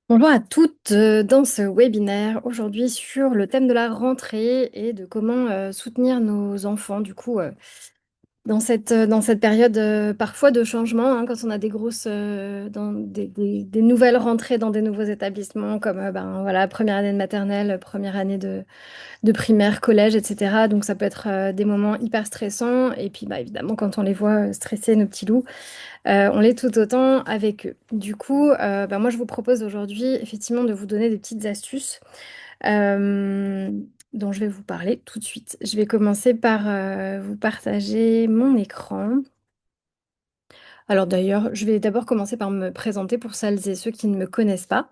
Bonjour à toutes dans ce webinaire aujourd'hui sur le thème de la rentrée et de comment soutenir nos enfants dans cette période parfois de changement, hein, quand on a des grosses des nouvelles rentrées dans des nouveaux établissements comme voilà, première année de maternelle, première année de primaire, collège, etc. Donc ça peut être des moments hyper stressants et puis évidemment quand on les voit stressés, nos petits loups. On l'est tout autant avec eux. Du coup, moi, je vous propose aujourd'hui, effectivement, de vous donner des petites astuces euh, dont je vais vous parler tout de suite. Je vais commencer par vous partager mon écran. Alors d'ailleurs, je vais d'abord commencer par me présenter pour celles et ceux qui ne me connaissent pas.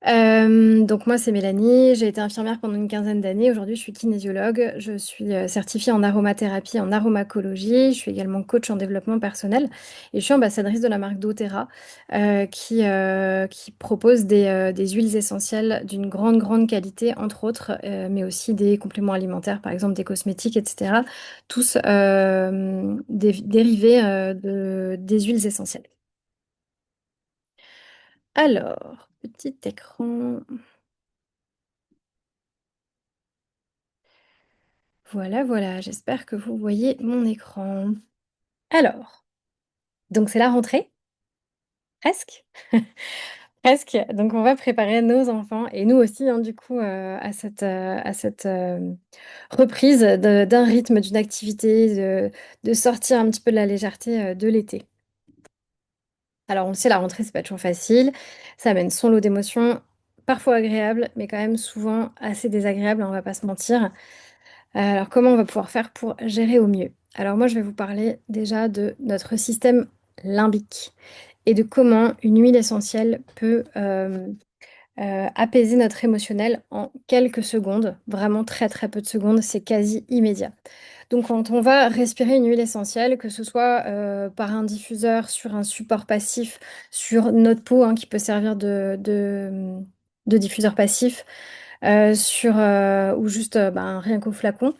Donc moi c'est Mélanie, j'ai été infirmière pendant une quinzaine d'années. Aujourd'hui je suis kinésiologue, je suis certifiée en aromathérapie, en aromacologie, je suis également coach en développement personnel et je suis ambassadrice de la marque doTERRA qui propose des huiles essentielles d'une grande qualité entre autres, mais aussi des compléments alimentaires, par exemple des cosmétiques, etc. Tous dérivés des huiles essentielles. Alors, petit écran. Voilà, j'espère que vous voyez mon écran. Alors, donc c'est la rentrée, presque. Presque. Donc on va préparer nos enfants et nous aussi, hein, du coup, à cette reprise d'un rythme, d'une activité, de sortir un petit peu de la légèreté de l'été. Alors on le sait, la rentrée, c'est pas toujours facile. Ça amène son lot d'émotions, parfois agréables, mais quand même souvent assez désagréables, hein, on va pas se mentir. Alors, comment on va pouvoir faire pour gérer au mieux? Alors, moi, je vais vous parler déjà de notre système limbique et de comment une huile essentielle peut apaiser notre émotionnel en quelques secondes, vraiment très peu de secondes, c'est quasi immédiat. Donc, quand on va respirer une huile essentielle, que ce soit par un diffuseur, sur un support passif, sur notre peau, hein, qui peut servir de diffuseur passif, ou juste rien qu'au flacon.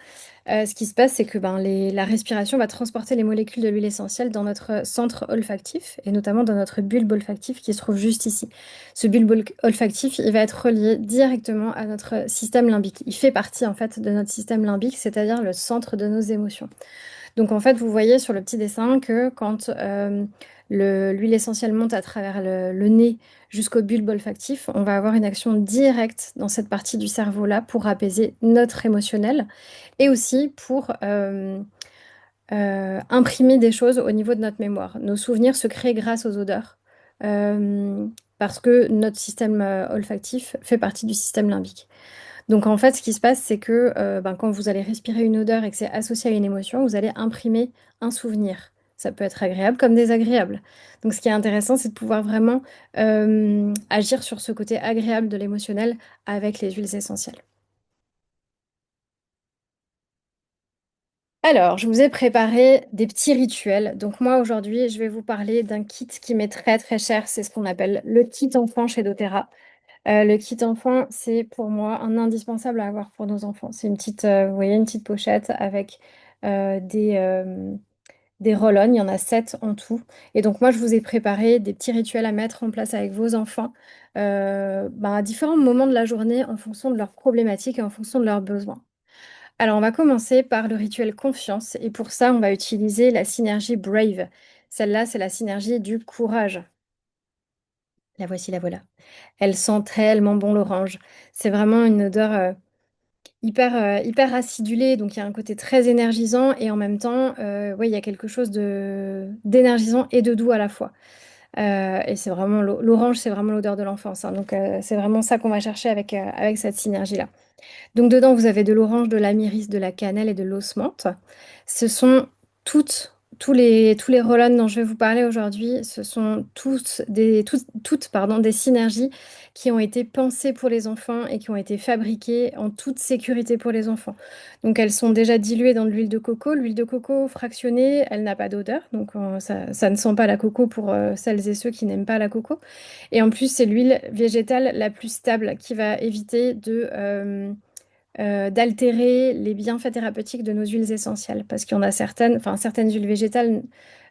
Ce qui se passe, c'est que la respiration va transporter les molécules de l'huile essentielle dans notre centre olfactif et notamment dans notre bulbe olfactif qui se trouve juste ici. Ce bulbe olfactif, il va être relié directement à notre système limbique. Il fait partie en fait de notre système limbique, c'est-à-dire le centre de nos émotions. Donc en fait, vous voyez sur le petit dessin que quand l'huile essentielle monte à travers le nez jusqu'au bulbe olfactif, on va avoir une action directe dans cette partie du cerveau-là pour apaiser notre émotionnel et aussi pour imprimer des choses au niveau de notre mémoire. Nos souvenirs se créent grâce aux odeurs euh, parce que notre système olfactif fait partie du système limbique. Donc en fait, ce qui se passe, c'est que quand vous allez respirer une odeur et que c'est associé à une émotion, vous allez imprimer un souvenir. Ça peut être agréable comme désagréable. Donc ce qui est intéressant, c'est de pouvoir vraiment agir sur ce côté agréable de l'émotionnel avec les huiles essentielles. Alors, je vous ai préparé des petits rituels. Donc moi, aujourd'hui, je vais vous parler d'un kit qui m'est très cher. C'est ce qu'on appelle le kit enfant chez doTERRA. Le kit enfant, c'est pour moi un indispensable à avoir pour nos enfants. C'est une petite, vous voyez, une petite pochette avec euh, des, euh, des roll-on. Il y en a 7 en tout. Et donc moi, je vous ai préparé des petits rituels à mettre en place avec vos enfants à différents moments de la journée en fonction de leurs problématiques et en fonction de leurs besoins. Alors, on va commencer par le rituel confiance. Et pour ça, on va utiliser la synergie Brave. Celle-là, c'est la synergie du courage. La voici, la voilà. Elle sent tellement bon l'orange. C'est vraiment une odeur hyper acidulée, donc il y a un côté très énergisant et en même temps, ouais, il y a quelque chose de d'énergisant et de doux à la fois. Et c'est vraiment l'orange, c'est vraiment l'odeur de l'enfance, hein. Donc c'est vraiment ça qu'on va chercher avec cette synergie-là. Donc dedans, vous avez de l'orange, de l'iris, de la cannelle et de l'osmente. Ce sont tous les roll dont je vais vous parler aujourd'hui, ce sont toutes, des synergies qui ont été pensées pour les enfants et qui ont été fabriquées en toute sécurité pour les enfants. Donc elles sont déjà diluées dans de l'huile de coco. L'huile de coco fractionnée, elle n'a pas d'odeur, donc ça ne sent pas la coco pour celles et ceux qui n'aiment pas la coco. Et en plus, c'est l'huile végétale la plus stable qui va éviter d'altérer les bienfaits thérapeutiques de nos huiles essentielles. Parce qu'il y en a certaines, enfin certaines huiles végétales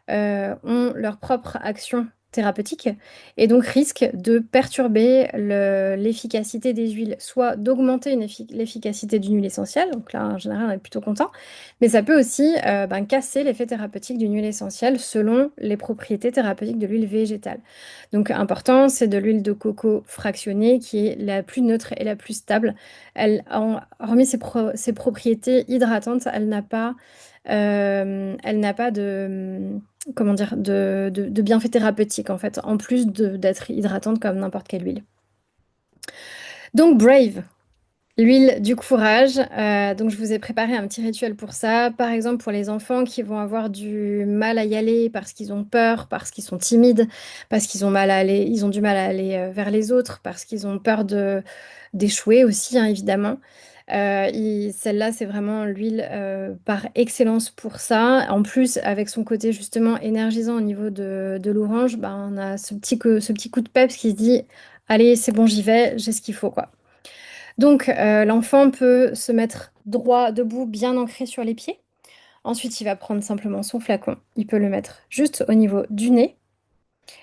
ont leur propre action thérapeutique et donc risque de perturber l'efficacité des huiles, soit d'augmenter l'efficacité d'une huile essentielle, donc là en général on est plutôt content, mais ça peut aussi casser l'effet thérapeutique d'une huile essentielle selon les propriétés thérapeutiques de l'huile végétale. Donc important, c'est de l'huile de coco fractionnée qui est la plus neutre et la plus stable. Hormis ses propriétés hydratantes, elle n'a pas de, comment dire, de bienfaits thérapeutiques en fait, en plus d'être hydratante comme n'importe quelle huile. Donc Brave, l'huile du courage. Donc je vous ai préparé un petit rituel pour ça. Par exemple, pour les enfants qui vont avoir du mal à y aller parce qu'ils ont peur, parce qu'ils sont timides, parce qu'ils ont mal à aller, ils ont du mal à aller vers les autres, parce qu'ils ont peur d'échouer aussi, hein, évidemment. Celle-là, c'est vraiment l'huile par excellence pour ça. En plus, avec son côté justement énergisant au niveau de l'orange, bah, on a ce petit coup de peps qui se dit, allez, c'est bon, j'y vais, j'ai ce qu'il faut, quoi. Donc, l'enfant peut se mettre droit, debout, bien ancré sur les pieds. Ensuite, il va prendre simplement son flacon. Il peut le mettre juste au niveau du nez.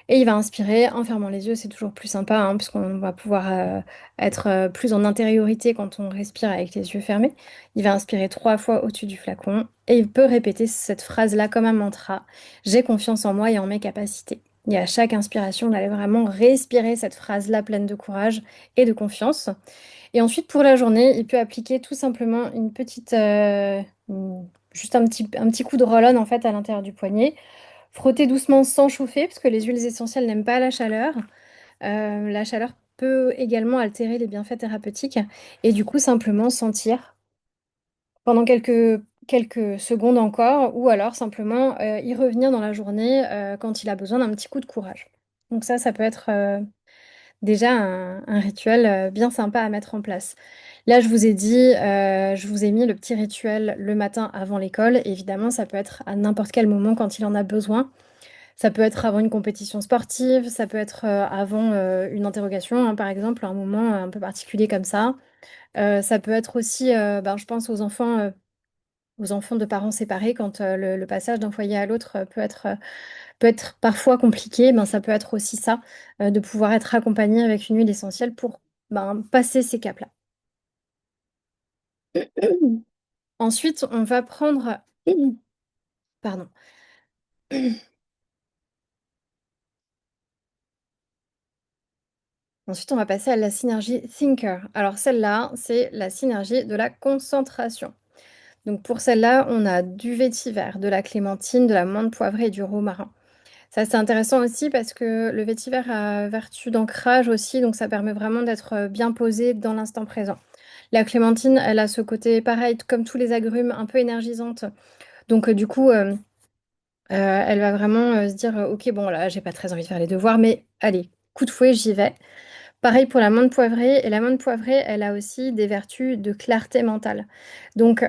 Et il va inspirer en fermant les yeux. C'est toujours plus sympa, hein, parce qu'on va pouvoir être plus en intériorité quand on respire avec les yeux fermés. Il va inspirer 3 fois au-dessus du flacon. Et il peut répéter cette phrase-là comme un mantra. J'ai confiance en moi et en mes capacités. Et à chaque inspiration, d'aller vraiment respirer cette phrase-là pleine de courage et de confiance. Et ensuite, pour la journée, il peut appliquer tout simplement juste un petit coup de roll-on en fait à l'intérieur du poignet. Frotter doucement sans chauffer, parce que les huiles essentielles n'aiment pas la chaleur. La chaleur peut également altérer les bienfaits thérapeutiques. Et du coup, simplement sentir pendant quelques secondes encore, ou alors simplement y revenir dans la journée quand il a besoin d'un petit coup de courage. Donc ça peut être déjà un rituel bien sympa à mettre en place. Là, je vous ai mis le petit rituel le matin avant l'école. Évidemment, ça peut être à n'importe quel moment quand il en a besoin. Ça peut être avant une compétition sportive, ça peut être avant une interrogation, hein, par exemple, un moment un peu particulier comme ça. Ça peut être aussi, je pense aux enfants de parents séparés, quand le passage d'un foyer à l'autre peut être parfois compliqué. Ben, ça peut être aussi ça, de pouvoir être accompagné avec une huile essentielle pour passer ces caps-là. Ensuite, on va prendre... Pardon. Ensuite, on va passer à la synergie Thinker. Alors celle-là, c'est la synergie de la concentration. Donc pour celle-là, on a du vétiver, de la clémentine, de la menthe poivrée et du romarin. Ça, c'est intéressant aussi parce que le vétiver a vertu d'ancrage aussi, donc ça permet vraiment d'être bien posé dans l'instant présent. La clémentine, elle a ce côté pareil, comme tous les agrumes, un peu énergisante. Donc du coup, elle va vraiment se dire, ok, bon là, j'ai pas très envie de faire les devoirs, mais allez, coup de fouet, j'y vais. Pareil pour la menthe poivrée. Et la menthe poivrée, elle a aussi des vertus de clarté mentale. Donc,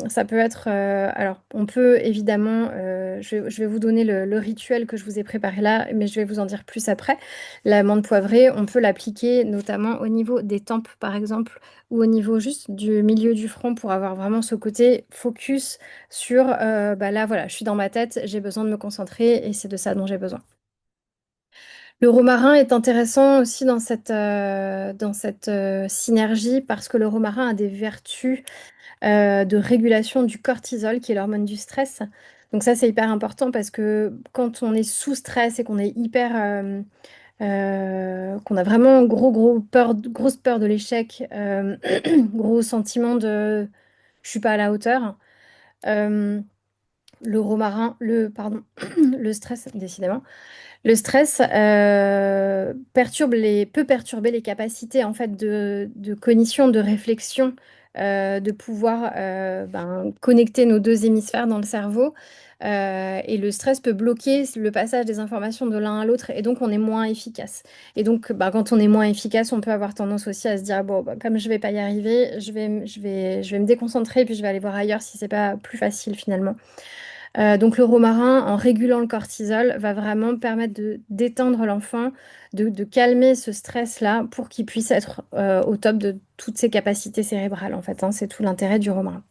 ça peut être... alors, on peut évidemment... je vais vous donner le rituel que je vous ai préparé là, mais je vais vous en dire plus après. La menthe poivrée, on peut l'appliquer notamment au niveau des tempes, par exemple, ou au niveau juste du milieu du front pour avoir vraiment ce côté focus sur... là, voilà, je suis dans ma tête, j'ai besoin de me concentrer et c'est de ça dont j'ai besoin. Le romarin est intéressant aussi dans cette synergie parce que le romarin a des vertus de régulation du cortisol, qui est l'hormone du stress. Donc ça, c'est hyper important parce que quand on est sous stress et qu'on est qu'on a vraiment grosse peur de l'échec, gros sentiment de je suis pas à la hauteur, euh, pardon, le stress, décidément. Le stress peut perturber les capacités en fait de cognition, de réflexion, de pouvoir connecter nos deux hémisphères dans le cerveau. Et le stress peut bloquer le passage des informations de l'un à l'autre et donc on est moins efficace. Et donc quand on est moins efficace, on peut avoir tendance aussi à se dire, bon, comme je vais pas y arriver, je vais me déconcentrer et puis je vais aller voir ailleurs si c'est pas plus facile finalement. Donc le romarin, en régulant le cortisol, va vraiment permettre de détendre l'enfant, de calmer ce stress-là pour qu'il puisse être au top de toutes ses capacités cérébrales, en fait, hein. C'est tout l'intérêt du romarin.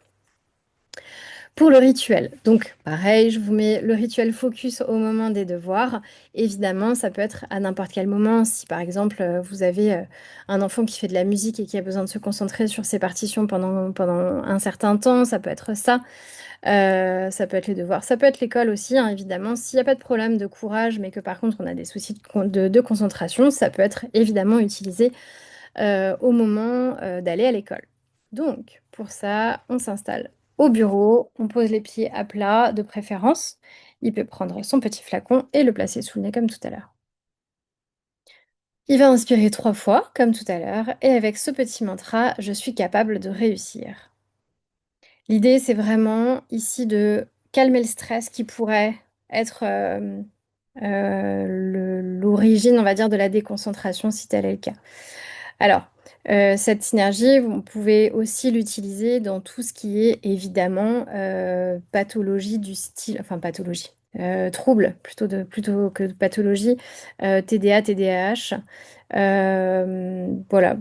Pour le rituel, donc pareil, je vous mets le rituel focus au moment des devoirs. Évidemment, ça peut être à n'importe quel moment. Si par exemple vous avez un enfant qui fait de la musique et qui a besoin de se concentrer sur ses partitions pendant un certain temps, ça peut être ça. Ça peut être les devoirs, ça peut être l'école aussi, hein, évidemment. S'il n'y a pas de problème de courage, mais que par contre on a des soucis de concentration, ça peut être évidemment utilisé au moment d'aller à l'école. Donc, pour ça, on s'installe au bureau, on pose les pieds à plat de préférence. Il peut prendre son petit flacon et le placer sous le nez comme tout à l'heure. Il va inspirer 3 fois, comme tout à l'heure, et avec ce petit mantra, je suis capable de réussir. L'idée, c'est vraiment ici de calmer le stress qui pourrait être l'origine, on va dire, de la déconcentration, si tel est le cas. Alors, cette synergie, vous pouvez aussi l'utiliser dans tout ce qui est évidemment pathologie du style, enfin pathologie, trouble plutôt que de pathologie, TDA, TDAH. Voilà,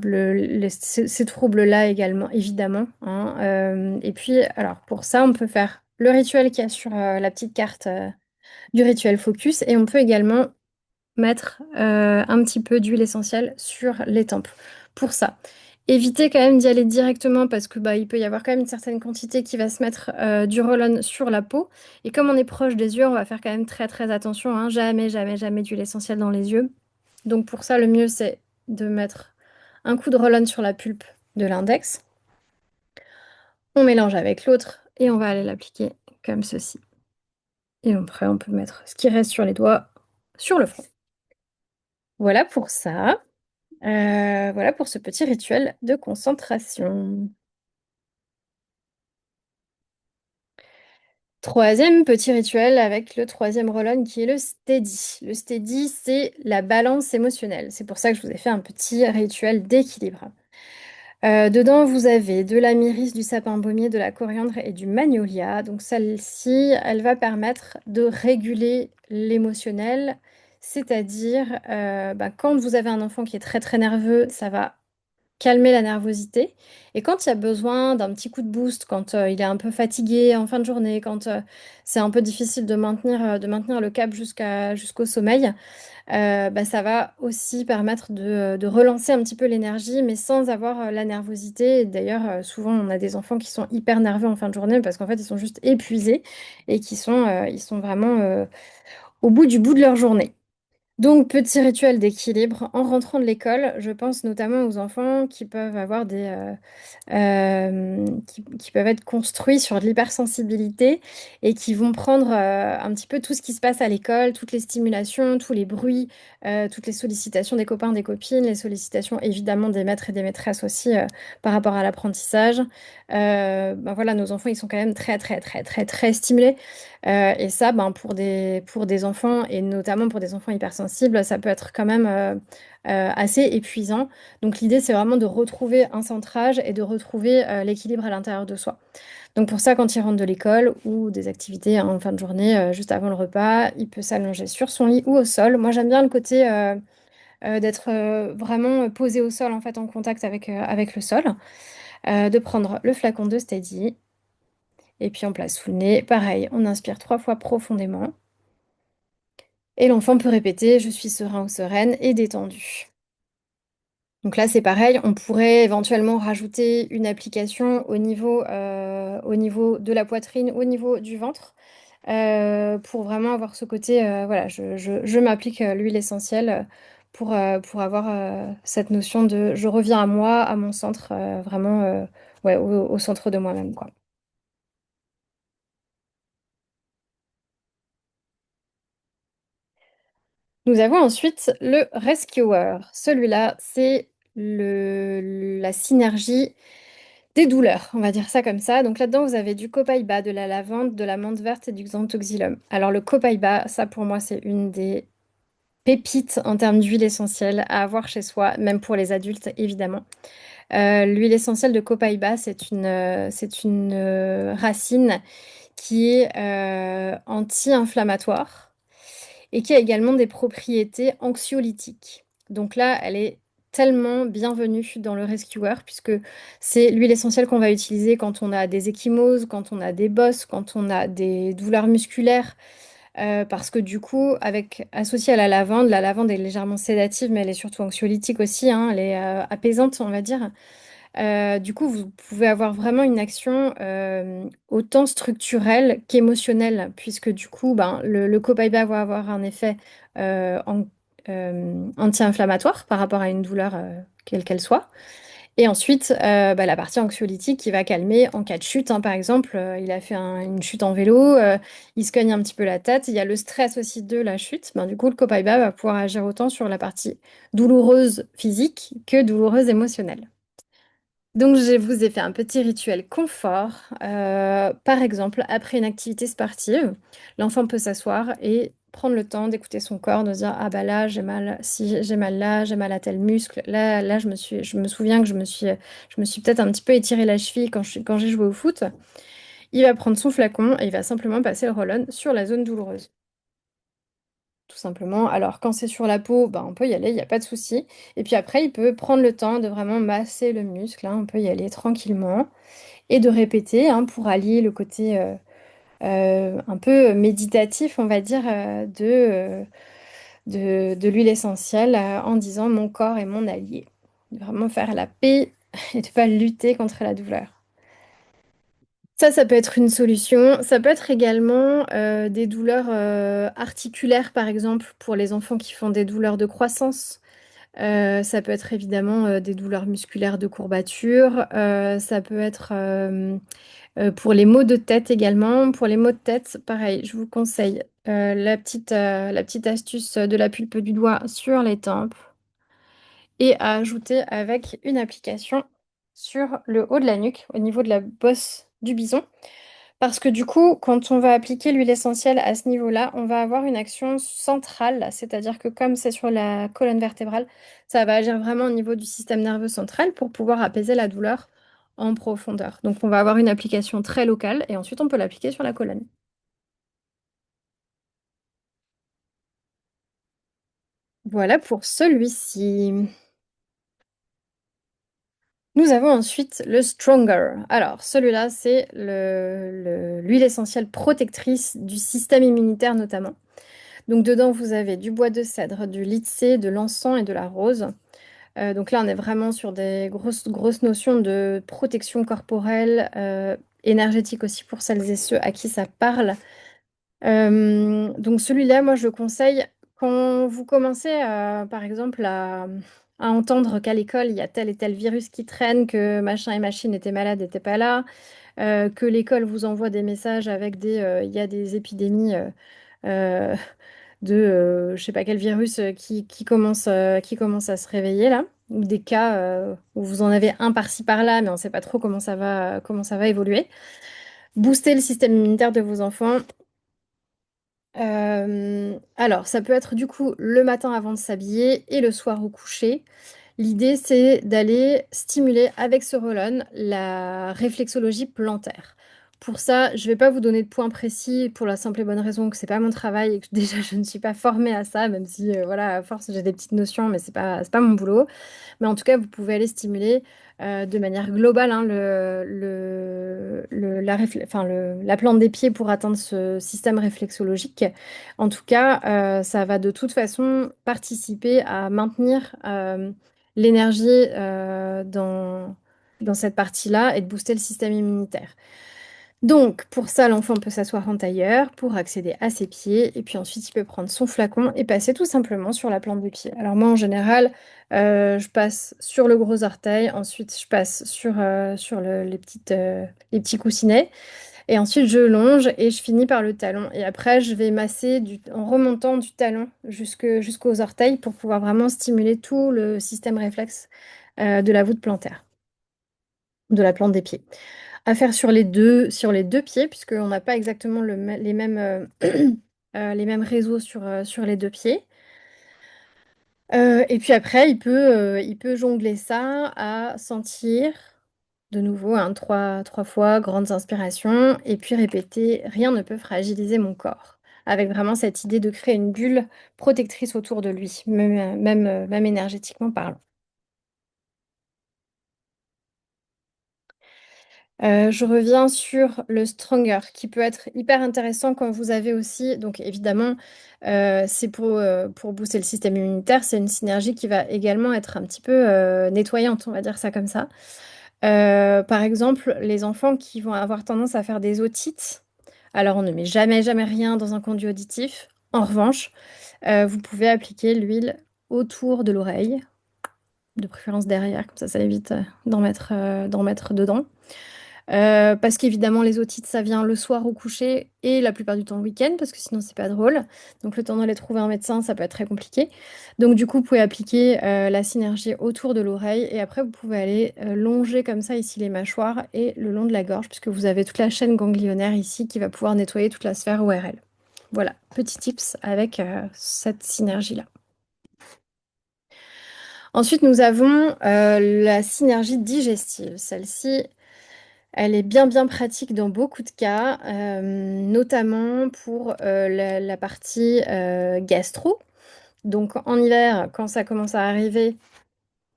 ces troubles-là également, évidemment, hein. Et puis, alors pour ça, on peut faire le rituel qu'il y a sur la petite carte du rituel focus et on peut également mettre un petit peu d'huile essentielle sur les tempes. Pour ça, évitez quand même d'y aller directement parce que bah, il peut y avoir quand même une certaine quantité qui va se mettre du roll-on sur la peau. Et comme on est proche des yeux, on va faire quand même très très attention, hein. Jamais, jamais, jamais d'huile essentielle dans les yeux. Donc pour ça, le mieux c'est de mettre un coup de roll-on sur la pulpe de l'index. On mélange avec l'autre et on va aller l'appliquer comme ceci. Et après, on peut mettre ce qui reste sur les doigts sur le front. Voilà pour ça. Voilà pour ce petit rituel de concentration. Troisième petit rituel avec le troisième roll-on qui est le steady. Le steady, c'est la balance émotionnelle. C'est pour ça que je vous ai fait un petit rituel d'équilibre. Dedans, vous avez de la myrrhe, du sapin baumier, de la coriandre et du magnolia. Donc celle-ci, elle va permettre de réguler l'émotionnel. C'est-à-dire, bah, quand vous avez un enfant qui est très très nerveux, ça va calmer la nervosité. Et quand il y a besoin d'un petit coup de boost, quand il est un peu fatigué en fin de journée, quand c'est un peu difficile de maintenir le cap jusqu'au sommeil, bah, ça va aussi permettre de relancer un petit peu l'énergie, mais sans avoir la nervosité. Et d'ailleurs, souvent, on a des enfants qui sont hyper nerveux en fin de journée parce qu'en fait, ils sont juste épuisés et ils sont vraiment au bout de leur journée. Donc, petit rituel d'équilibre. En rentrant de l'école, je pense notamment aux enfants qui peuvent avoir qui peuvent être construits sur de l'hypersensibilité et qui vont prendre un petit peu tout ce qui se passe à l'école, toutes les stimulations, tous les bruits, toutes les sollicitations des copains, des copines, les sollicitations évidemment des maîtres et des maîtresses aussi par rapport à l'apprentissage. Ben voilà, nos enfants, ils sont quand même très, très, très, très, très stimulés. Et ça, ben, pour des enfants, et notamment pour des enfants hypersensibles, ça peut être quand même assez épuisant. Donc l'idée, c'est vraiment de retrouver un centrage et de retrouver l'équilibre à l'intérieur de soi. Donc pour ça, quand il rentre de l'école ou des activités hein, en fin de journée, juste avant le repas, il peut s'allonger sur son lit ou au sol. Moi, j'aime bien le côté d'être vraiment posé au sol, en fait, en contact avec le sol, de prendre le flacon de Steady et puis on place sous le nez. Pareil, on inspire 3 fois profondément. Et l'enfant peut répéter, je suis serein ou sereine et détendu. Donc là, c'est pareil, on pourrait éventuellement rajouter une application au niveau de la poitrine, au niveau du ventre, pour vraiment avoir ce côté, voilà, je m'applique l'huile essentielle pour avoir cette notion de je reviens à moi, à mon centre, vraiment ouais, au centre de moi-même, quoi. Nous avons ensuite le rescuer. Celui-là, c'est la synergie des douleurs, on va dire ça comme ça. Donc là-dedans, vous avez du copaiba, de la lavande, de la menthe verte et du xanthoxylum. Alors le copaiba, ça pour moi, c'est une des pépites en termes d'huile essentielle à avoir chez soi, même pour les adultes, évidemment. L'huile essentielle de copaiba, c'est une racine qui est anti-inflammatoire et qui a également des propriétés anxiolytiques. Donc là, elle est tellement bienvenu dans le rescuer puisque c'est l'huile essentielle qu'on va utiliser quand on a des ecchymoses, quand on a des bosses, quand on a des douleurs musculaires. Parce que du coup, associée à la lavande est légèrement sédative, mais elle est surtout anxiolytique aussi, hein, elle est apaisante, on va dire. Du coup, vous pouvez avoir vraiment une action autant structurelle qu'émotionnelle, puisque du coup, ben, le copaïba va avoir un effet anti-inflammatoire par rapport à une douleur quelle qu'elle soit. Et ensuite, bah, la partie anxiolytique qui va calmer en cas de chute, hein, par exemple, il a fait une chute en vélo, il se cogne un petit peu la tête, il y a le stress aussi de la chute. Ben, du coup, le copaïba va pouvoir agir autant sur la partie douloureuse physique que douloureuse émotionnelle. Donc, je vous ai fait un petit rituel confort. Par exemple, après une activité sportive, l'enfant peut s'asseoir et prendre le temps d'écouter son corps, de se dire, ah bah là, j'ai mal, si j'ai mal là, j'ai mal à tel muscle. Là, je me souviens que je me suis peut-être un petit peu étiré la cheville quand j'ai joué au foot. Il va prendre son flacon et il va simplement passer le roll-on sur la zone douloureuse. Tout simplement. Alors, quand c'est sur la peau, bah, on peut y aller, il n'y a pas de souci. Et puis après, il peut prendre le temps de vraiment masser le muscle, hein, on peut y aller tranquillement et de répéter, hein, pour allier le côté un peu méditatif, on va dire, de l'huile essentielle en disant mon corps est mon allié. Vraiment faire la paix et de pas lutter contre la douleur. Ça peut être une solution. Ça peut être également des douleurs articulaires, par exemple, pour les enfants qui font des douleurs de croissance. Ça peut être évidemment des douleurs musculaires de courbature. Ça peut être pour les maux de tête également. Pour les maux de tête, pareil, je vous conseille la petite astuce de la pulpe du doigt sur les tempes et à ajouter avec une application sur le haut de la nuque, au niveau de la bosse du bison. Parce que du coup, quand on va appliquer l'huile essentielle à ce niveau-là, on va avoir une action centrale, c'est-à-dire que comme c'est sur la colonne vertébrale, ça va agir vraiment au niveau du système nerveux central pour pouvoir apaiser la douleur en profondeur. Donc on va avoir une application très locale et ensuite on peut l'appliquer sur la colonne. Voilà pour celui-ci. Nous avons ensuite le Stronger. Alors celui-là, c'est l'huile essentielle protectrice du système immunitaire notamment. Donc dedans, vous avez du bois de cèdre, du lycée, de l'encens et de la rose. Donc là, on est vraiment sur des grosses notions de protection corporelle, énergétique aussi pour celles et ceux à qui ça parle. Donc celui-là, moi, je le conseille quand vous commencez, par exemple, à entendre qu'à l'école, il y a tel et tel virus qui traîne, que machin et machine étaient malades, n'étaient pas là, que l'école vous envoie des messages avec il y a des épidémies. Euh, je sais pas quel virus qui commence à se réveiller là, ou des cas où vous en avez un par-ci par-là, mais on ne sait pas trop comment ça va évoluer. Booster le système immunitaire de vos enfants. Alors, ça peut être du coup le matin avant de s'habiller et le soir au coucher. L'idée, c'est d'aller stimuler avec ce roll-on la réflexologie plantaire. Pour ça, je ne vais pas vous donner de points précis pour la simple et bonne raison que c'est pas mon travail et que déjà je ne suis pas formée à ça, même si voilà, à force j'ai des petites notions, mais c'est pas mon boulot. Mais en tout cas, vous pouvez aller stimuler de manière globale, hein, la plante des pieds pour atteindre ce système réflexologique. En tout cas, ça va de toute façon participer à maintenir l'énergie dans cette partie-là et de booster le système immunitaire. Donc, pour ça, l'enfant peut s'asseoir en tailleur pour accéder à ses pieds et puis ensuite il peut prendre son flacon et passer tout simplement sur la plante des pieds. Alors moi, en général, je passe sur le gros orteil, ensuite je passe sur les petits coussinets et ensuite je longe et je finis par le talon. Et après, je vais masser en remontant du talon jusqu'aux orteils pour pouvoir vraiment stimuler tout le système réflexe de la voûte plantaire, de la plante des pieds. À faire sur les deux pieds, puisqu'on n'a pas exactement les mêmes réseaux sur les deux pieds. Et puis après, il peut jongler ça à sentir de nouveau, hein, trois fois, grandes inspirations, et puis répéter, rien ne peut fragiliser mon corps. Avec vraiment cette idée de créer une bulle protectrice autour de lui, même énergétiquement parlant. Je reviens sur le Stronger, qui peut être hyper intéressant quand vous avez aussi, donc évidemment, c'est pour booster le système immunitaire, c'est une synergie qui va également être un petit peu nettoyante, on va dire ça comme ça. Par exemple, les enfants qui vont avoir tendance à faire des otites, alors on ne met jamais, jamais rien dans un conduit auditif. En revanche, vous pouvez appliquer l'huile autour de l'oreille, de préférence derrière, comme ça évite d'en mettre dedans. Parce qu'évidemment, les otites, ça vient le soir au coucher et la plupart du temps le week-end, parce que sinon, c'est pas drôle. Donc, le temps d'aller trouver un médecin, ça peut être très compliqué. Donc, du coup, vous pouvez appliquer la synergie autour de l'oreille et après, vous pouvez aller longer comme ça ici les mâchoires et le long de la gorge, puisque vous avez toute la chaîne ganglionnaire ici qui va pouvoir nettoyer toute la sphère ORL. Voilà, petit tips avec cette synergie-là. Ensuite, nous avons la synergie digestive. Celle-ci, elle est bien bien pratique dans beaucoup de cas, notamment pour la partie gastro. Donc en hiver, quand ça commence à arriver,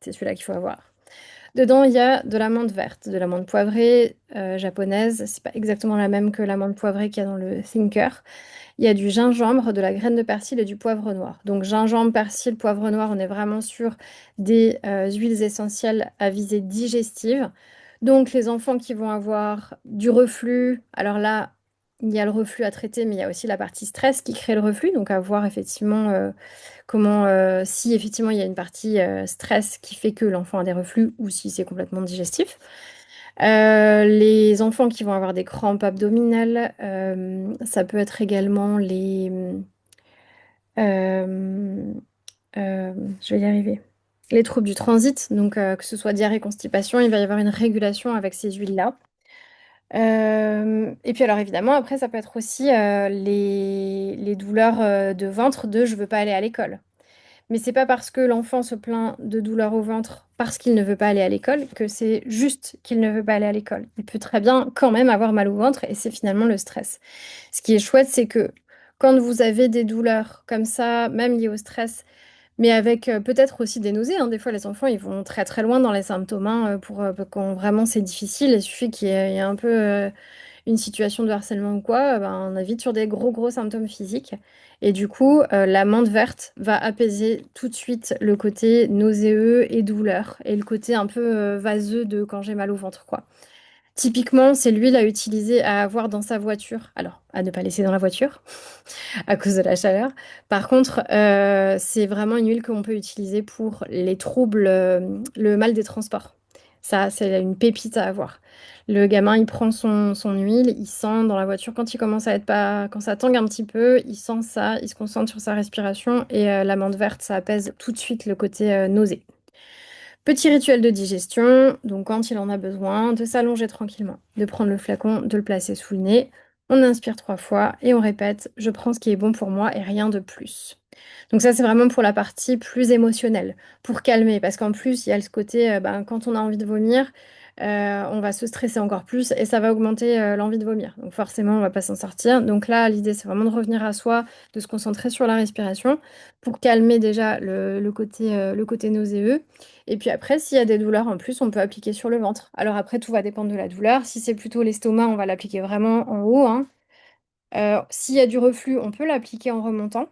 c'est celui-là qu'il faut avoir. Dedans, il y a de l'amande verte, de l'amande poivrée japonaise. C'est pas exactement la même que l'amande poivrée qu'il y a dans le Thinker. Il y a du gingembre, de la graine de persil et du poivre noir. Donc gingembre, persil, poivre noir, on est vraiment sur des huiles essentielles à visée digestive. Donc les enfants qui vont avoir du reflux, alors là, il y a le reflux à traiter, mais il y a aussi la partie stress qui crée le reflux. Donc à voir effectivement comment, si effectivement il y a une partie stress qui fait que l'enfant a des reflux ou si c'est complètement digestif. Les enfants qui vont avoir des crampes abdominales, ça peut être également euh, je vais y arriver. Les troubles du transit, donc que ce soit diarrhée, constipation, il va y avoir une régulation avec ces huiles-là. Et puis alors évidemment, après, ça peut être aussi les douleurs de ventre de je veux pas aller à l'école. Mais c'est pas parce que l'enfant se plaint de douleurs au ventre parce qu'il ne veut pas aller à l'école que c'est juste qu'il ne veut pas aller à l'école. Il peut très bien quand même avoir mal au ventre et c'est finalement le stress. Ce qui est chouette, c'est que quand vous avez des douleurs comme ça, même liées au stress, mais avec peut-être aussi des nausées, hein. Des fois, les enfants, ils vont très très loin dans les symptômes, hein, pour quand vraiment c'est difficile. Il suffit qu'il y ait un peu une situation de harcèlement ou quoi, ben, on est vite sur des gros gros symptômes physiques. Et du coup, la menthe verte va apaiser tout de suite le côté nauséeux et douleur, et le côté un peu vaseux de quand j'ai mal au ventre, quoi. Typiquement, c'est l'huile à utiliser à avoir dans sa voiture. Alors, à ne pas laisser dans la voiture à cause de la chaleur. Par contre, c'est vraiment une huile qu'on peut utiliser pour les troubles, le mal des transports. Ça, c'est une pépite à avoir. Le gamin, il prend son huile, il sent dans la voiture quand il commence à être pas, quand ça tangue un petit peu, il sent ça, il se concentre sur sa respiration et l'amande verte, ça apaise tout de suite le côté nausée. Petit rituel de digestion, donc quand il en a besoin, de s'allonger tranquillement, de prendre le flacon, de le placer sous le nez. On inspire 3 fois et on répète, je prends ce qui est bon pour moi et rien de plus. Donc ça, c'est vraiment pour la partie plus émotionnelle, pour calmer, parce qu'en plus, il y a ce côté, ben, quand on a envie de vomir, on va se stresser encore plus et ça va augmenter l'envie de vomir. Donc forcément, on va pas s'en sortir. Donc là, l'idée, c'est vraiment de revenir à soi, de se concentrer sur la respiration pour calmer déjà le côté nauséeux. Et puis après, s'il y a des douleurs en plus, on peut appliquer sur le ventre. Alors après, tout va dépendre de la douleur. Si c'est plutôt l'estomac, on va l'appliquer vraiment en haut, hein. S'il y a du reflux, on peut l'appliquer en remontant.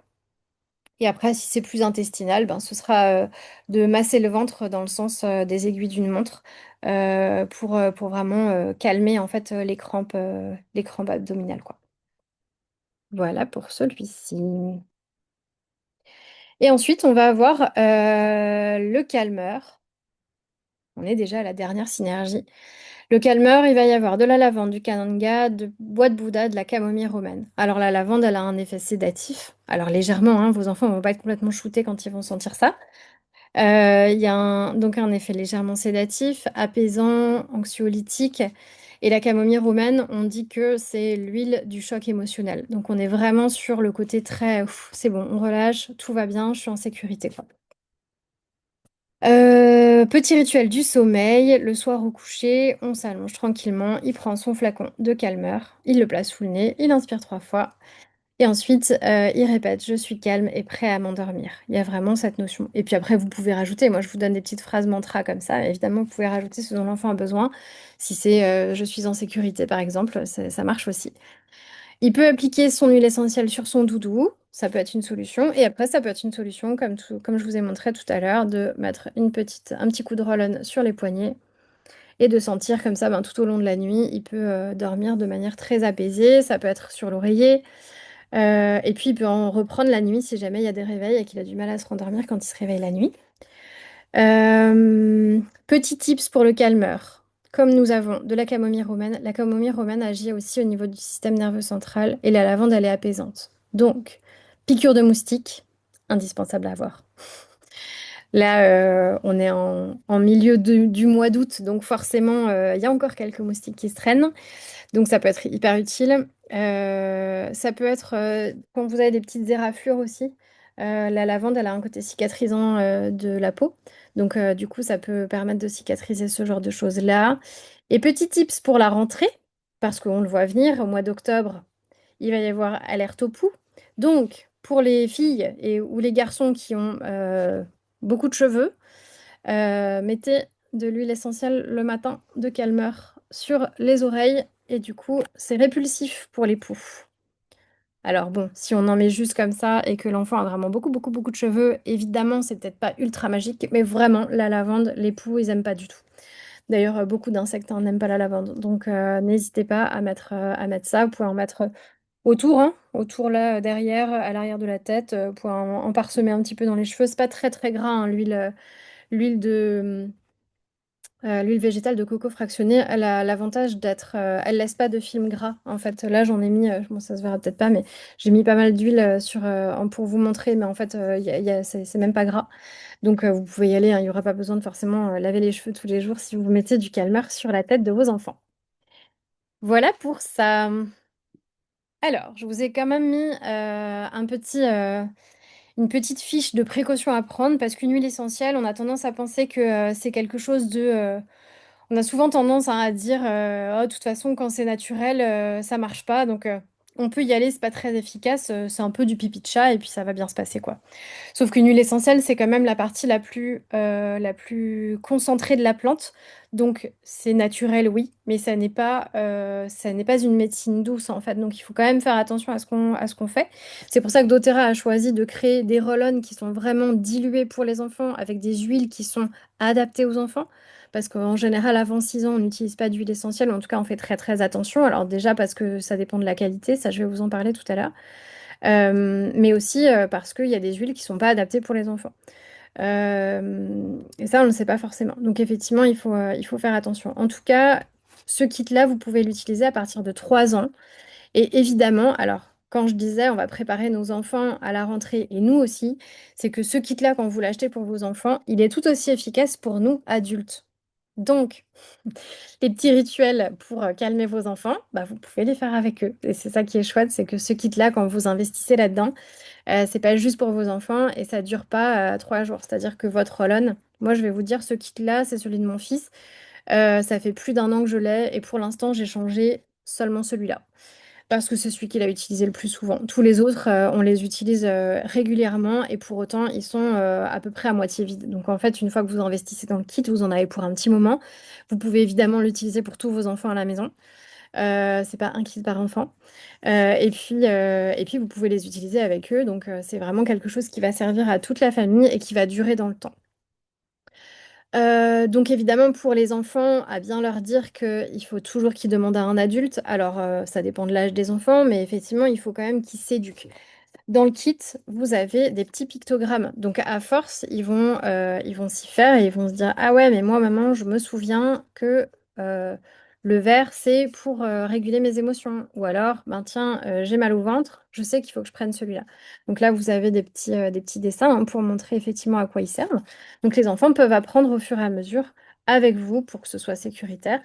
Et après, si c'est plus intestinal, ben, ce sera de masser le ventre dans le sens des aiguilles d'une montre pour vraiment calmer en fait les crampes abdominales, quoi. Voilà pour celui-ci. Et ensuite, on va avoir le calmeur. On est déjà à la dernière synergie. Le calmeur, il va y avoir de la lavande, du cananga, de bois de Bouddha, de la camomille romaine. Alors la lavande, elle a un effet sédatif. Alors légèrement, hein, vos enfants vont pas être complètement shootés quand ils vont sentir ça. Il y a donc un effet légèrement sédatif, apaisant, anxiolytique. Et la camomille romaine, on dit que c'est l'huile du choc émotionnel. Donc on est vraiment sur le côté très, ouf, c'est bon, on relâche, tout va bien, je suis en sécurité, quoi. Petit rituel du sommeil, le soir au coucher, on s'allonge tranquillement, il prend son flacon de calmeur, il le place sous le nez, il inspire 3 fois Et ensuite, il répète: «Je suis calme et prêt à m'endormir». Il y a vraiment cette notion. Et puis après, vous pouvez rajouter, moi je vous donne des petites phrases mantra comme ça. Évidemment, vous pouvez rajouter ce dont l'enfant a besoin. Si c'est «Je suis en sécurité» par exemple, ça marche aussi. Il peut appliquer son huile essentielle sur son doudou, ça peut être une solution. Et après, ça peut être une solution, comme je vous ai montré tout à l'heure, de mettre un petit coup de roll-on sur les poignets et de sentir comme ça, ben, tout au long de la nuit, il peut dormir de manière très apaisée. Ça peut être sur l'oreiller. Et puis, il peut en reprendre la nuit si jamais il y a des réveils et qu'il a du mal à se rendormir quand il se réveille la nuit. Petit tips pour le calmeur. Comme nous avons de la camomille romaine agit aussi au niveau du système nerveux central et la lavande, elle est apaisante. Donc, piqûre de moustique, indispensable à avoir. Là, on est en milieu du mois d'août, donc forcément, il y a encore quelques moustiques qui se traînent. Donc ça peut être hyper utile. Ça peut être quand vous avez des petites éraflures aussi. La lavande, elle a un côté cicatrisant de la peau. Donc du coup, ça peut permettre de cicatriser ce genre de choses-là. Et petit tips pour la rentrée, parce qu'on le voit venir, au mois d'octobre, il va y avoir alerte au pouls. Donc pour les filles ou les garçons qui ont beaucoup de cheveux, mettez de l'huile essentielle le matin de calmeur sur les oreilles et du coup, c'est répulsif pour les poux. Alors bon, si on en met juste comme ça et que l'enfant a vraiment beaucoup, beaucoup, beaucoup de cheveux, évidemment, c'est peut-être pas ultra magique, mais vraiment, la lavande, les poux, ils aiment pas du tout. D'ailleurs, beaucoup d'insectes hein, n'aiment pas la lavande, donc n'hésitez pas à mettre ça. Vous pouvez en mettre autour, hein, autour là, derrière, à l'arrière de la tête. Vous pouvez en parsemer un petit peu dans les cheveux. C'est pas très très gras, hein, l'huile de l'huile végétale de coco fractionnée, elle a l'avantage d'être, elle laisse pas de film gras. En fait, là, j'en ai mis, bon, ça se verra peut-être pas, mais j'ai mis pas mal d'huile pour vous montrer, mais en fait, c'est même pas gras. Donc, vous pouvez y aller, hein, il n'y aura pas besoin de forcément laver les cheveux tous les jours si vous mettez du calmar sur la tête de vos enfants. Voilà pour ça. Alors, je vous ai quand même mis une petite fiche de précaution à prendre parce qu'une huile essentielle, on a tendance à penser que c'est quelque chose de on a souvent tendance hein, à dire oh, de toute façon, quand c'est naturel, ça marche pas. Donc, on peut y aller, c'est pas très efficace. C'est un peu du pipi de chat et puis ça va bien se passer, quoi. Sauf qu'une huile essentielle, c'est quand même la partie la plus concentrée de la plante. Donc, c'est naturel, oui, mais ça n'est pas une médecine douce, en fait. Donc, il faut quand même faire attention à ce qu'on fait. C'est pour ça que doTERRA a choisi de créer des roll-on qui sont vraiment dilués pour les enfants, avec des huiles qui sont adaptées aux enfants. Parce qu'en général, avant 6 ans, on n'utilise pas d'huile essentielle. En tout cas, on fait très, très attention. Alors déjà, parce que ça dépend de la qualité. Ça, je vais vous en parler tout à l'heure. Mais aussi parce qu'il y a des huiles qui sont pas adaptées pour les enfants. Et ça, on ne le sait pas forcément. Donc effectivement, il faut faire attention. En tout cas, ce kit-là, vous pouvez l'utiliser à partir de 3 ans. Et évidemment, alors, quand je disais on va préparer nos enfants à la rentrée, et nous aussi, c'est que ce kit-là, quand vous l'achetez pour vos enfants, il est tout aussi efficace pour nous, adultes. Donc, les petits rituels pour calmer vos enfants, bah, vous pouvez les faire avec eux. Et c'est ça qui est chouette, c'est que ce kit-là, quand vous investissez là-dedans, c'est pas juste pour vos enfants et ça dure pas 3 jours. C'est-à-dire que votre roll-on, moi je vais vous dire, ce kit-là, c'est celui de mon fils. Ça fait plus d'un an que je l'ai et pour l'instant, j'ai changé seulement celui-là. Parce que c'est celui qu'il a utilisé le plus souvent. Tous les autres, on les utilise régulièrement et pour autant, ils sont à peu près à moitié vides. Donc en fait, une fois que vous investissez dans le kit, vous en avez pour un petit moment. Vous pouvez évidemment l'utiliser pour tous vos enfants à la maison. C'est pas un kit par enfant. Et puis, vous pouvez les utiliser avec eux. Donc c'est vraiment quelque chose qui va servir à toute la famille et qui va durer dans le temps. Donc évidemment, pour les enfants, à bien leur dire qu'il faut toujours qu'ils demandent à un adulte. Alors, ça dépend de l'âge des enfants, mais effectivement, il faut quand même qu'ils s'éduquent. Dans le kit, vous avez des petits pictogrammes. Donc, à force, ils vont s'y faire et ils vont se dire, ah ouais, mais moi, maman, je me souviens que le vert, c'est pour réguler mes émotions. Ou alors, ben tiens, j'ai mal au ventre, je sais qu'il faut que je prenne celui-là. Donc là, vous avez des petits dessins hein, pour montrer effectivement à quoi ils servent. Donc, les enfants peuvent apprendre au fur et à mesure avec vous pour que ce soit sécuritaire.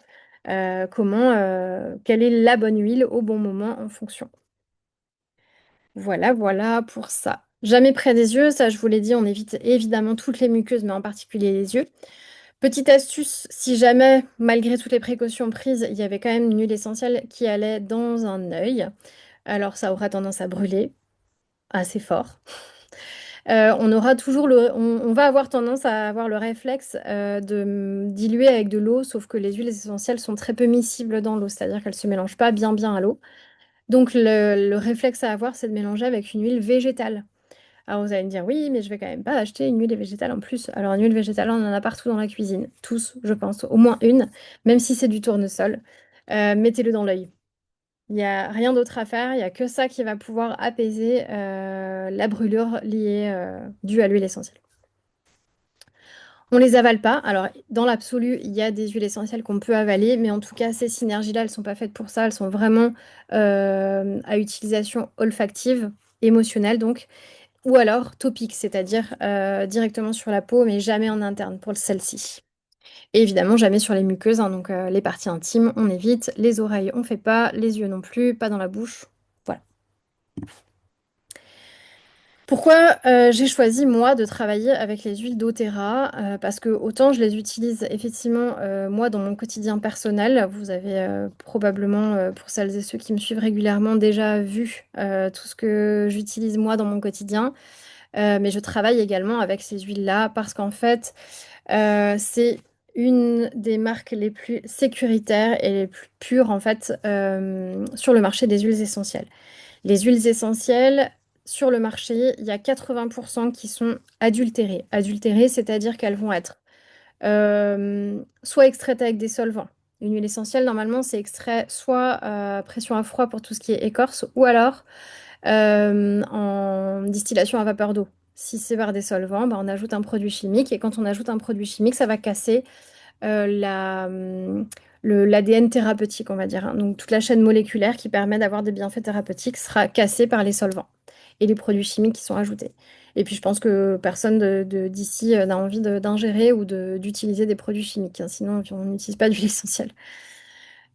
Quelle est la bonne huile au bon moment en fonction. Voilà, voilà pour ça. Jamais près des yeux, ça je vous l'ai dit, on évite évidemment toutes les muqueuses, mais en particulier les yeux. Petite astuce, si jamais, malgré toutes les précautions prises, il y avait quand même une huile essentielle qui allait dans un œil, Alors ça aura tendance à brûler assez fort. On aura toujours on va avoir tendance à avoir le réflexe de diluer avec de l'eau, sauf que les huiles essentielles sont très peu miscibles dans l'eau, c'est-à-dire qu'elles ne se mélangent pas bien bien à l'eau. Donc le réflexe à avoir, c'est de mélanger avec une huile végétale. Alors vous allez me dire, oui, mais je vais quand même pas acheter une huile végétale en plus. Alors une huile végétale, on en a partout dans la cuisine, tous, je pense, au moins une, même si c'est du tournesol. Mettez-le dans l'œil. Il n'y a rien d'autre à faire, il n'y a que ça qui va pouvoir apaiser la brûlure liée, due à l'huile essentielle. On les avale pas. Alors, dans l'absolu, il y a des huiles essentielles qu'on peut avaler, mais en tout cas, ces synergies-là, elles sont pas faites pour ça. Elles sont vraiment à utilisation olfactive, émotionnelle donc, ou alors topique, c'est-à-dire directement sur la peau, mais jamais en interne pour celle-ci. Et évidemment, jamais sur les muqueuses, hein, donc les parties intimes, on évite. Les oreilles, on fait pas. Les yeux non plus, pas dans la bouche. Voilà. Pourquoi j'ai choisi moi de travailler avec les huiles doTERRA? Parce que autant je les utilise effectivement moi dans mon quotidien personnel. Vous avez probablement, pour celles et ceux qui me suivent régulièrement, déjà vu tout ce que j'utilise moi dans mon quotidien. Mais je travaille également avec ces huiles-là parce qu'en fait, c'est une des marques les plus sécuritaires et les plus pures en fait sur le marché des huiles essentielles. Les huiles essentielles, sur le marché, il y a 80% qui sont adultérées. Adultérées, c'est-à-dire qu'elles vont être soit extraites avec des solvants. Une huile essentielle, normalement, c'est extrait soit à pression à froid pour tout ce qui est écorce, ou alors en distillation à vapeur d'eau. Si c'est par des solvants, bah, on ajoute un produit chimique, et quand on ajoute un produit chimique, ça va casser l'ADN thérapeutique, on va dire, hein. Donc toute la chaîne moléculaire qui permet d'avoir des bienfaits thérapeutiques sera cassée par les solvants et les produits chimiques qui sont ajoutés. Et puis je pense que personne d'ici n'a envie d'ingérer ou d'utiliser des produits chimiques, hein. Sinon on n'utilise pas d'huile essentielle.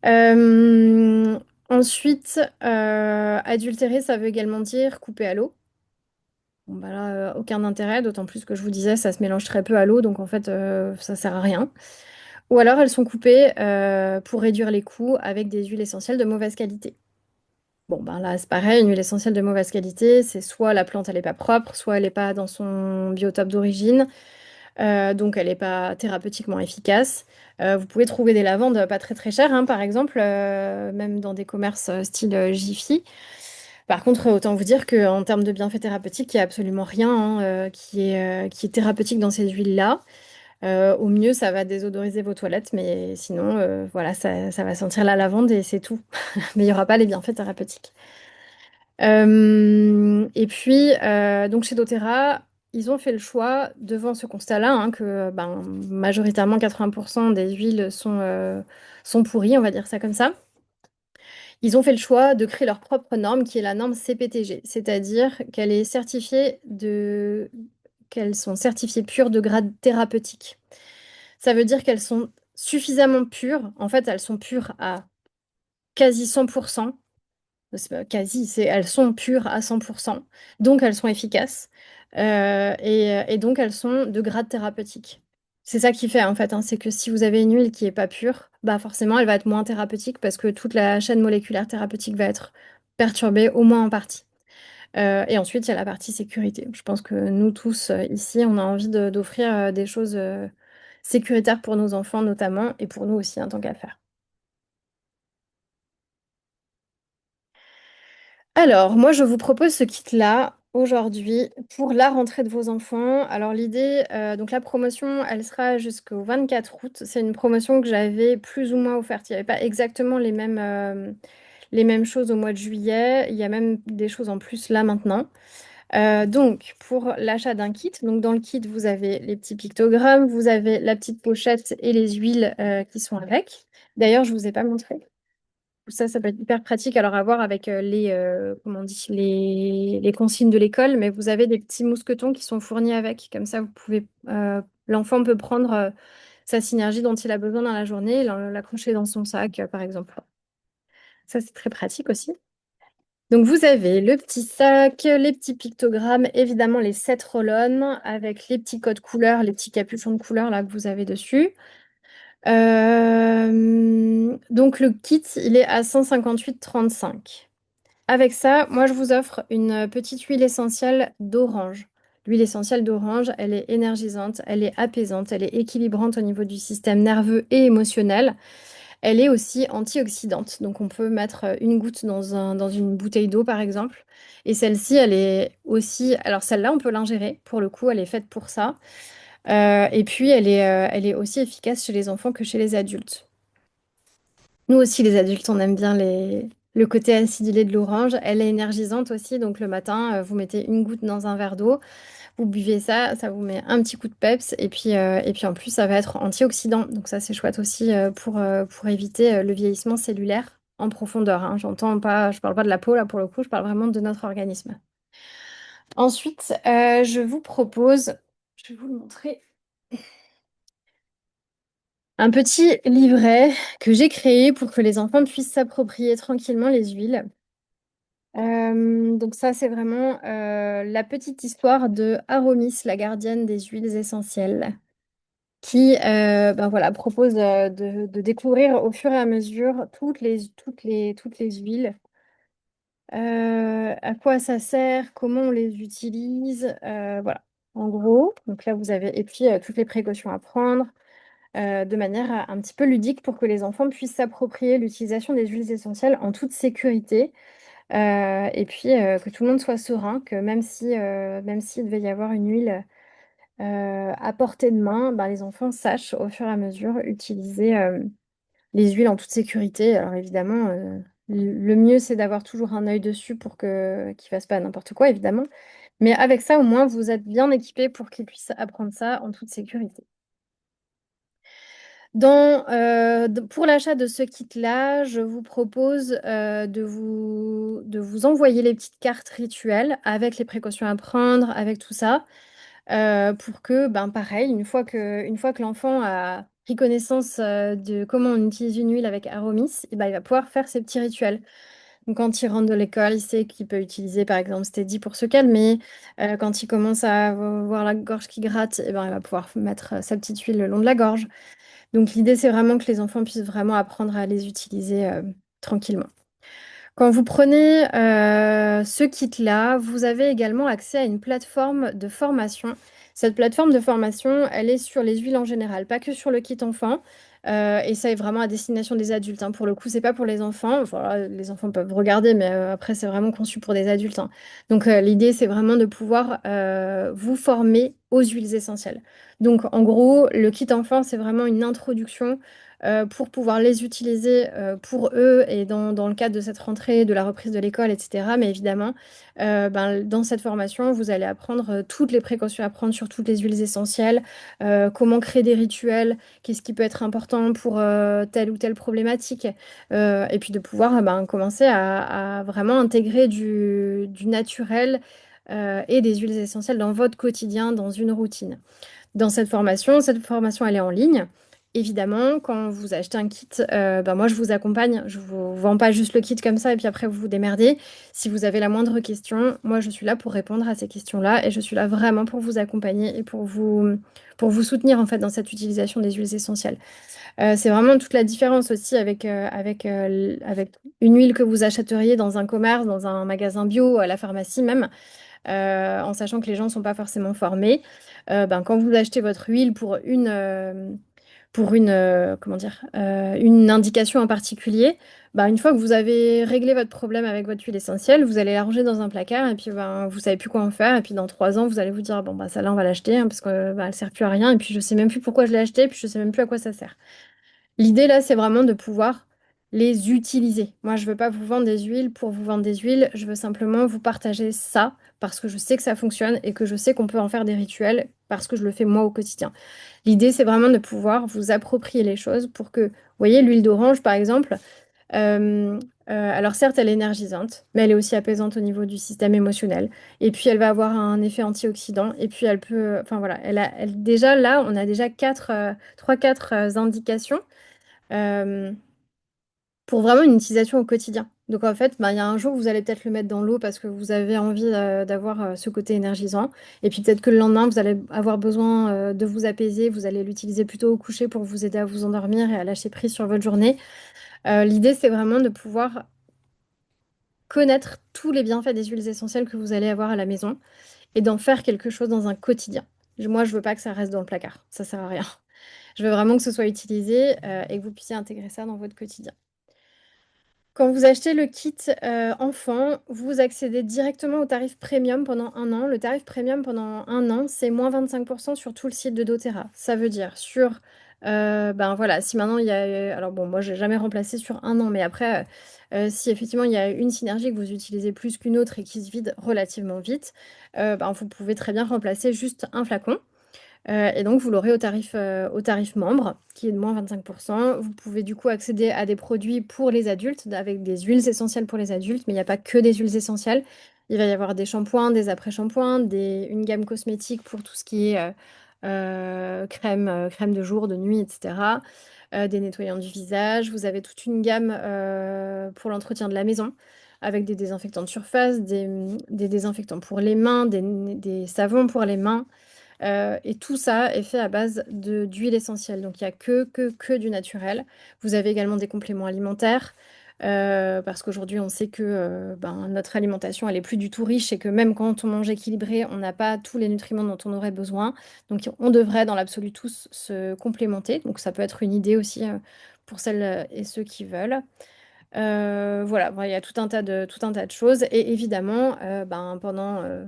Euh, Ensuite, adultérer, ça veut également dire couper à l'eau. Bon, bah là, aucun intérêt, d'autant plus que je vous disais, ça se mélange très peu à l'eau, donc en fait, ça sert à rien. Ou alors elles sont coupées pour réduire les coûts avec des huiles essentielles de mauvaise qualité. Bon, ben là, c'est pareil, une huile essentielle de mauvaise qualité, c'est soit la plante, elle n'est pas propre, soit elle n'est pas dans son biotope d'origine, donc elle n'est pas thérapeutiquement efficace. Vous pouvez trouver des lavandes pas très très chères, hein, par exemple, même dans des commerces style Jiffy. Par contre, autant vous dire qu'en termes de bienfaits thérapeutiques, il n'y a absolument rien hein, qui est thérapeutique dans ces huiles-là. Au mieux, ça va désodoriser vos toilettes, mais sinon, voilà, ça va sentir la lavande et c'est tout. Mais il n'y aura pas les bienfaits thérapeutiques. Et puis, donc chez doTERRA, ils ont fait le choix, devant ce constat-là, hein, que ben, majoritairement 80% des huiles sont pourries, on va dire ça comme ça. Ils ont fait le choix de créer leur propre norme, qui est la norme CPTG, c'est-à-dire qu'elles sont certifiées pures de grade thérapeutique. Ça veut dire qu'elles sont suffisamment pures. En fait, elles sont pures à quasi 100%. C'est pas quasi, elles sont pures à 100%. Donc, elles sont efficaces. Et donc, elles sont de grade thérapeutique. C'est ça qui fait, en fait, hein, c'est que si vous avez une huile qui n'est pas pure, bah forcément, elle va être moins thérapeutique parce que toute la chaîne moléculaire thérapeutique va être perturbée, au moins en partie. Et ensuite, il y a la partie sécurité. Je pense que nous tous, ici, on a envie d'offrir des choses sécuritaires pour nos enfants notamment, et pour nous aussi, en tant qu'à faire. Alors, moi, je vous propose ce kit-là aujourd'hui pour la rentrée de vos enfants. Alors, l'idée, donc la promotion, elle sera jusqu'au 24 août. C'est une promotion que j'avais plus ou moins offerte. Il n'y avait pas exactement les mêmes choses au mois de juillet. Il y a même des choses en plus là maintenant. Donc, pour l'achat d'un kit, donc dans le kit, vous avez les petits pictogrammes, vous avez la petite pochette et les huiles qui sont avec. D'ailleurs, je ne vous ai pas montré. Ça peut être hyper pratique alors à voir avec comment on dit, les consignes de l'école, mais vous avez des petits mousquetons qui sont fournis avec. Comme ça, l'enfant peut prendre sa synergie dont il a besoin dans la journée et l'accrocher dans son sac, par exemple. Ça, c'est très pratique aussi. Donc, vous avez le petit sac, les petits pictogrammes, évidemment les 7 roll avec les petits codes couleurs, les petits capuchons de couleurs là que vous avez dessus. Donc, le kit, il est à 158,35. Avec ça, moi, je vous offre une petite huile essentielle d'orange. L'huile essentielle d'orange, elle est énergisante, elle est apaisante, elle est équilibrante au niveau du système nerveux et émotionnel. Elle est aussi antioxydante. Donc, on peut mettre une goutte dans une bouteille d'eau, par exemple. Et celle-ci, elle est aussi... Alors, celle-là, on peut l'ingérer. Pour le coup, elle est faite pour ça. Et puis, elle est aussi efficace chez les enfants que chez les adultes. Nous aussi, les adultes, on aime bien le côté acidulé de l'orange. Elle est énergisante aussi, donc le matin, vous mettez une goutte dans un verre d'eau, vous buvez ça, ça vous met un petit coup de peps, et puis en plus, ça va être antioxydant. Donc ça, c'est chouette aussi pour éviter le vieillissement cellulaire en profondeur, hein. J'entends pas, je parle pas de la peau là pour le coup, je parle vraiment de notre organisme. Ensuite, je vous propose, je vais vous le montrer, un petit livret que j'ai créé pour que les enfants puissent s'approprier tranquillement les huiles. Donc ça, c'est vraiment la petite histoire de Aramis, la gardienne des huiles essentielles, qui ben voilà, propose de découvrir au fur et à mesure toutes les huiles, à quoi ça sert, comment on les utilise, voilà, en gros. Donc là, vous avez, et puis toutes les précautions à prendre, de manière un petit peu ludique pour que les enfants puissent s'approprier l'utilisation des huiles essentielles en toute sécurité. Et puis que tout le monde soit serein, que même s'il devait y avoir une huile à portée de main, ben, les enfants sachent au fur et à mesure utiliser les huiles en toute sécurité. Alors évidemment, le mieux c'est d'avoir toujours un œil dessus pour que qu'ils fassent pas n'importe quoi, évidemment. Mais avec ça, au moins, vous êtes bien équipés pour qu'ils puissent apprendre ça en toute sécurité. Pour l'achat de ce kit-là, je vous propose de vous envoyer les petites cartes rituelles avec les précautions à prendre, avec tout ça, pour que, ben, pareil, une fois que l'enfant a pris connaissance de comment on utilise une huile avec Aramis, et ben, il va pouvoir faire ses petits rituels. Donc, quand il rentre de l'école, il sait qu'il peut utiliser, par exemple, Steady pour se calmer. Quand il commence à avoir la gorge qui gratte, et ben, il va pouvoir mettre sa petite huile le long de la gorge. Donc l'idée, c'est vraiment que les enfants puissent vraiment apprendre à les utiliser tranquillement. Quand vous prenez ce kit-là, vous avez également accès à une plateforme de formation. Cette plateforme de formation, elle est sur les huiles en général, pas que sur le kit enfant. Et ça est vraiment à destination des adultes, hein. Pour le coup, c'est pas pour les enfants. Voilà, les enfants peuvent regarder, mais après, c'est vraiment conçu pour des adultes, hein. Donc, l'idée, c'est vraiment de pouvoir vous former aux huiles essentielles. Donc, en gros, le kit enfant, c'est vraiment une introduction pour pouvoir les utiliser pour eux et dans le cadre de cette rentrée, de la reprise de l'école, etc. Mais évidemment, ben, dans cette formation, vous allez apprendre toutes les précautions à prendre sur toutes les huiles essentielles, comment créer des rituels, qu'est-ce qui peut être important pour telle ou telle problématique, et puis de pouvoir ben, commencer à vraiment intégrer du naturel et des huiles essentielles dans votre quotidien, dans une routine. Dans cette formation, elle est en ligne. Évidemment, quand vous achetez un kit, bah, moi je vous accompagne. Je ne vous vends pas juste le kit comme ça et puis après vous vous démerdez. Si vous avez la moindre question, moi je suis là pour répondre à ces questions-là et je suis là vraiment pour vous accompagner et pour vous soutenir en fait dans cette utilisation des huiles essentielles. C'est vraiment toute la différence aussi avec une huile que vous achèteriez dans un commerce, dans un magasin bio, à la pharmacie même, en sachant que les gens ne sont pas forcément formés. Ben, quand vous achetez votre huile pour comment dire, une indication en particulier, ben, une fois que vous avez réglé votre problème avec votre huile essentielle, vous allez la ranger dans un placard et puis ben, vous savez plus quoi en faire. Et puis dans 3 ans, vous allez vous dire, bon, bah, celle-là, on va l'acheter hein, parce qu'elle ne sert plus à rien. Et puis je sais même plus pourquoi je l'ai achetée, puis je sais même plus à quoi ça sert. L'idée là, c'est vraiment de pouvoir les utiliser. Moi, je veux pas vous vendre des huiles pour vous vendre des huiles. Je veux simplement vous partager ça parce que je sais que ça fonctionne et que je sais qu'on peut en faire des rituels parce que je le fais moi au quotidien. L'idée, c'est vraiment de pouvoir vous approprier les choses pour que, vous voyez, l'huile d'orange, par exemple, euh, alors certes, elle est énergisante, mais elle est aussi apaisante au niveau du système émotionnel. Et puis, elle va avoir un effet antioxydant. Et puis, elle peut, enfin voilà, déjà là, on a déjà 3-4 indications euh, pour vraiment une utilisation au quotidien. Donc en fait, bah, il y a un jour, vous allez peut-être le mettre dans l'eau parce que vous avez envie d'avoir ce côté énergisant. Et puis peut-être que le lendemain, vous allez avoir besoin de vous apaiser. Vous allez l'utiliser plutôt au coucher pour vous aider à vous endormir et à lâcher prise sur votre journée. L'idée, c'est vraiment de pouvoir connaître tous les bienfaits des huiles essentielles que vous allez avoir à la maison et d'en faire quelque chose dans un quotidien. Moi, je veux pas que ça reste dans le placard, ça sert à rien. Je veux vraiment que ce soit utilisé, et que vous puissiez intégrer ça dans votre quotidien. Quand vous achetez le kit, enfant, vous accédez directement au tarif premium pendant 1 an. Le tarif premium pendant 1 an, c'est moins 25% sur tout le site de doTERRA. Ça veut dire sur, ben, voilà, si maintenant il y a, alors bon, moi j'ai jamais remplacé sur 1 an, mais après, si effectivement il y a une synergie que vous utilisez plus qu'une autre et qui se vide relativement vite, ben, vous pouvez très bien remplacer juste un flacon. Et donc vous l'aurez au tarif membre, qui est de moins 25%. Vous pouvez du coup accéder à des produits pour les adultes, avec des huiles essentielles pour les adultes, mais il n'y a pas que des huiles essentielles. Il va y avoir des shampoings, des après-shampoings, une gamme cosmétique pour tout ce qui est crème de jour, de nuit, etc. Des nettoyants du visage. Vous avez toute une gamme pour l'entretien de la maison, avec des désinfectants de surface, des désinfectants pour les mains, des savons pour les mains. Et tout ça est fait à base d'huile essentielle. Donc il n'y a que du naturel. Vous avez également des compléments alimentaires. Parce qu'aujourd'hui, on sait que ben, notre alimentation, elle est plus du tout riche et que même quand on mange équilibré, on n'a pas tous les nutriments dont on aurait besoin. Donc on devrait, dans l'absolu, tous se complémenter. Donc ça peut être une idée aussi pour celles et ceux qui veulent. Voilà, bon, il y a tout un tas de choses et évidemment, ben,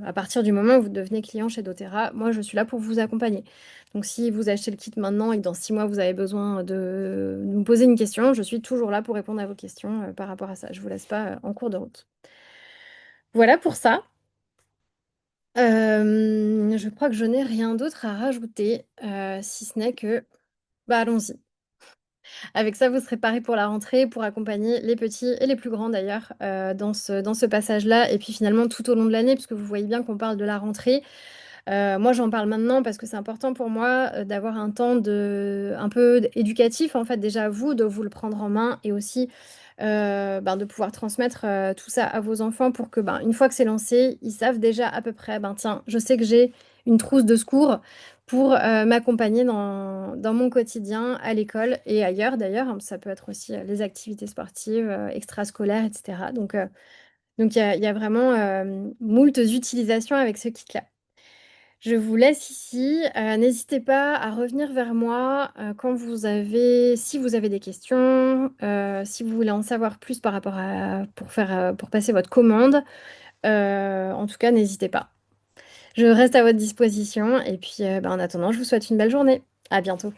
à partir du moment où vous devenez client chez doTERRA, moi, je suis là pour vous accompagner. Donc si vous achetez le kit maintenant et que dans 6 mois, vous avez besoin de me poser une question, je suis toujours là pour répondre à vos questions, par rapport à ça. Je vous laisse pas, en cours de route. Voilà pour ça. Je crois que je n'ai rien d'autre à rajouter, si ce n'est que, bah, allons-y. Avec ça, vous serez parés pour la rentrée, pour accompagner les petits et les plus grands d'ailleurs, dans ce passage-là et puis finalement tout au long de l'année puisque vous voyez bien qu'on parle de la rentrée. Moi, j'en parle maintenant parce que c'est important pour moi, d'avoir un temps un peu éducatif en fait déjà à vous, de vous le prendre en main et aussi, ben, de pouvoir transmettre, tout ça à vos enfants pour que, ben, une fois que c'est lancé, ils savent déjà à peu près, ben, tiens, je sais que j'ai une trousse de secours pour, m'accompagner dans mon quotidien à l'école et ailleurs d'ailleurs, hein. Ça peut être aussi, les activités sportives, extrascolaires et cetera. Donc il y a vraiment, moultes utilisations avec ce kit-là. Je vous laisse ici. N'hésitez pas à revenir vers moi si vous avez des questions, si vous voulez en savoir plus par rapport pour passer votre commande. En tout cas, n'hésitez pas. Je reste à votre disposition et puis ben, en attendant, je vous souhaite une belle journée. À bientôt.